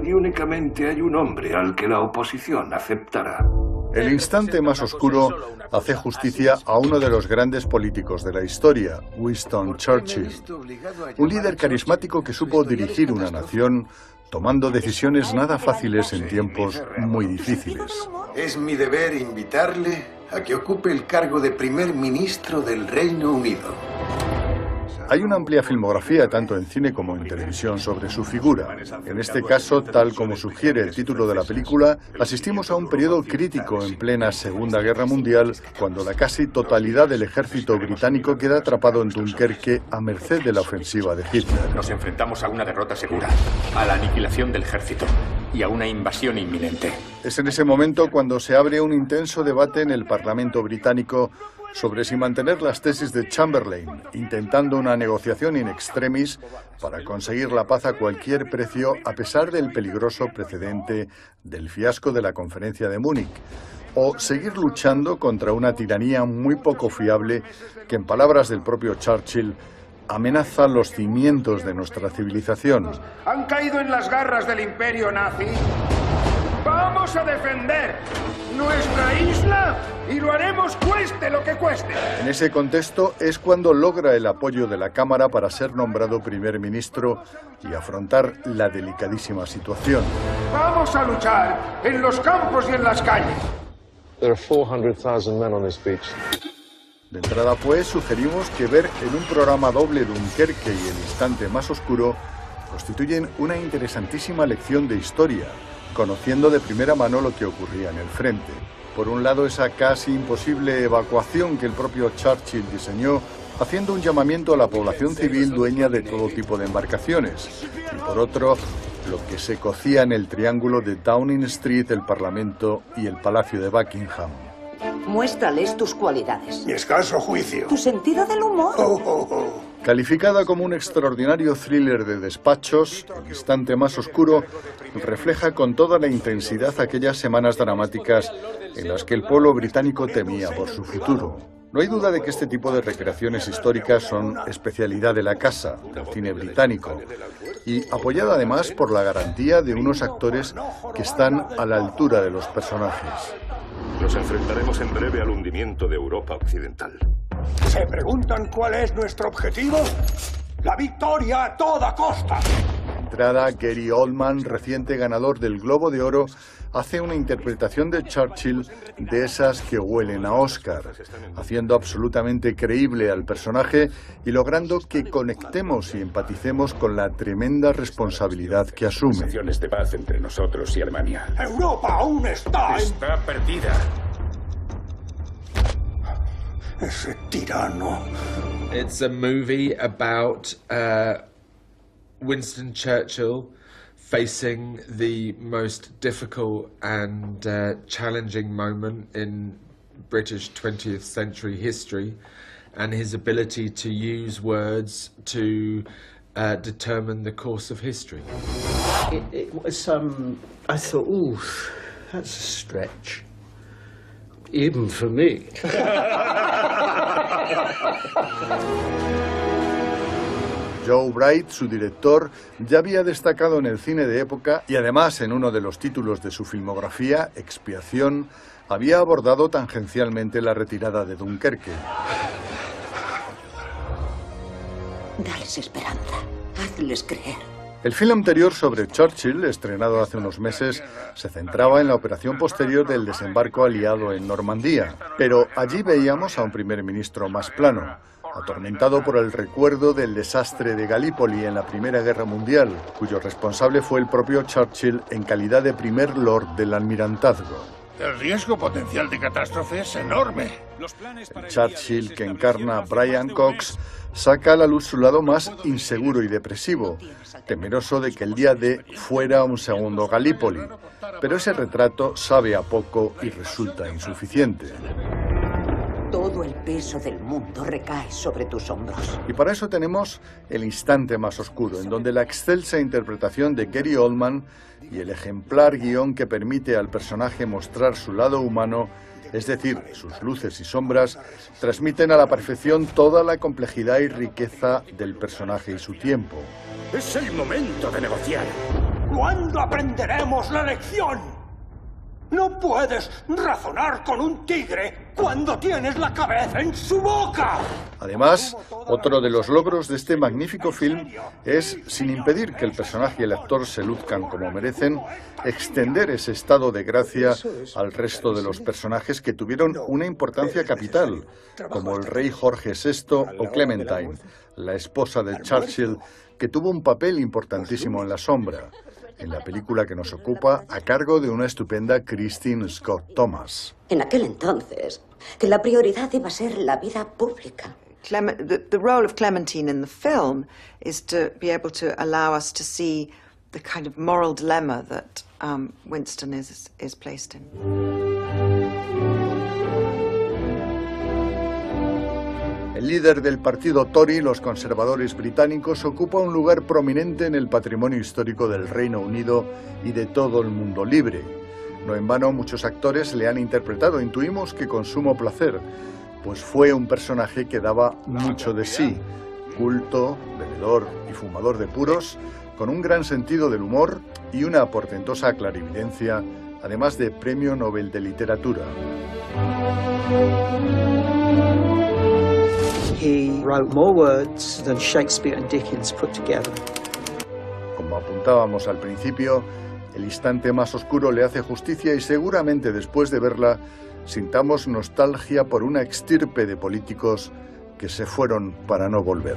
y únicamente hay un hombre al que la oposición aceptará. El instante más oscuro hace justicia a uno de los grandes políticos de la historia, Winston Churchill. Un líder carismático que supo dirigir una nación tomando decisiones nada fáciles en tiempos muy difíciles. Es mi deber invitarle a que ocupe el cargo de primer ministro del Reino Unido. Hay una amplia filmografía, tanto en cine como en televisión, sobre su figura. En este caso, tal como sugiere el título de la película, asistimos a un periodo crítico en plena Segunda Guerra Mundial, cuando la casi totalidad del ejército británico queda atrapado en Dunkerque a merced de la ofensiva de Hitler. Nos enfrentamos a una derrota segura, a la aniquilación del ejército y a una invasión inminente. Es en ese momento cuando se abre un intenso debate en el Parlamento británico sobre si mantener las tesis de Chamberlain, intentando una negociación in extremis para conseguir la paz a cualquier precio, a pesar del peligroso precedente del fiasco de la Conferencia de Múnich, o seguir luchando contra una tiranía muy poco fiable que, en palabras del propio Churchill, amenaza los cimientos de nuestra civilización. ¿Han caído en las garras del imperio nazi? ¡Vamos a defender nuestra isla y lo haremos cueste lo que cueste! En ese contexto es cuando logra el apoyo de la Cámara para ser nombrado primer ministro y afrontar la delicadísima situación. ¡Vamos a luchar en los campos y en las calles! There are 400,000 men on this beach. De entrada, pues, sugerimos que ver en un programa doble Dunkerque y el instante más oscuro constituyen una interesantísima lección de historia, conociendo de primera mano lo que ocurría en el frente. Por un lado, esa casi imposible evacuación que el propio Churchill diseñó, haciendo un llamamiento a la población civil dueña de todo tipo de embarcaciones. Y por otro, lo que se cocía en el triángulo de Downing Street, el Parlamento y el Palacio de Buckingham. Muéstrales tus cualidades. Mi escaso juicio. Tu sentido del humor. Calificada como un extraordinario thriller de despachos, El instante más oscuro refleja con toda la intensidad aquellas semanas dramáticas en las que el pueblo británico temía por su futuro. No hay duda de que este tipo de recreaciones históricas son especialidad de la casa, del cine británico, y apoyada además por la garantía de unos actores que están a la altura de los personajes. Nos enfrentaremos en breve al hundimiento de Europa Occidental. ¿Se preguntan cuál es nuestro objetivo? ¡La victoria a toda costa! De entrada, Gary Oldman, reciente ganador del Globo de Oro, hace una interpretación de Churchill de esas que huelen a Oscar, haciendo absolutamente creíble al personaje y logrando que conectemos y empaticemos con la tremenda responsabilidad que asume. Negociaciones de paz entre nosotros y Alemania. ¡Europa aún está perdida! Ese tirano. It's a movie about Winston Churchill facing the most difficult and challenging moment in British 20th century history, and his ability to use words to determine the course of history. It was, I thought, ooh, that's a stretch. Even for me. Joe Bright, su director, ya había destacado en el cine de época y además en uno de los títulos de su filmografía, Expiación, había abordado tangencialmente la retirada de Dunkerque. Dales esperanza, hazles creer. El film anterior sobre Churchill, estrenado hace unos meses, se centraba en la operación posterior del desembarco aliado en Normandía, pero allí veíamos a un primer ministro más plano, atormentado por el recuerdo del desastre de Galípoli en la Primera Guerra Mundial, cuyo responsable fue el propio Churchill en calidad de primer lord del almirantazgo. El riesgo potencial de catástrofe es enorme. El Churchill que encarna Brian Cox saca a la luz su lado más inseguro y depresivo, temeroso de que el día D fuera un segundo Galípoli, pero ese retrato sabe a poco y resulta insuficiente. Todo el peso del mundo recae sobre tus hombros. Y para eso tenemos El instante más oscuro, en donde la excelsa interpretación de Gary Oldman y el ejemplar guión que permite al personaje mostrar su lado humano, es decir, sus luces y sombras, transmiten a la perfección toda la complejidad y riqueza del personaje y su tiempo. Es el momento de negociar. ¿Cuándo aprenderemos la lección? No puedes razonar con un tigre cuando tienes la cabeza en su boca. Además, otro de los logros de este magnífico film es, sin impedir que el personaje y el actor se luzcan como merecen, extender ese estado de gracia al resto de los personajes que tuvieron una importancia capital, como el rey Jorge VI o Clementine, la esposa de Churchill, que tuvo un papel importantísimo en la sombra, en la película que nos ocupa, a cargo de una estupenda Christine Scott Thomas. En aquel entonces, que la prioridad iba a ser la vida pública. The role of Clementine in the film is to be able to allow us to see the kind of moral dilemma that Winston is placed in. El líder del partido Tory, los conservadores británicos, ocupa un lugar prominente en el patrimonio histórico del Reino Unido y de todo el mundo libre. No en vano, muchos actores le han interpretado, intuimos que con sumo placer, pues fue un personaje que daba mucho de sí, culto, bebedor y fumador de puros, con un gran sentido del humor y una portentosa clarividencia, además de Premio Nobel de Literatura. He wrote more words than Shakespeare and Dickens put together. Como apuntábamos al principio, El instante más oscuro le hace justicia y seguramente después de verla sintamos nostalgia por una extirpe de políticos que se fueron para no volver.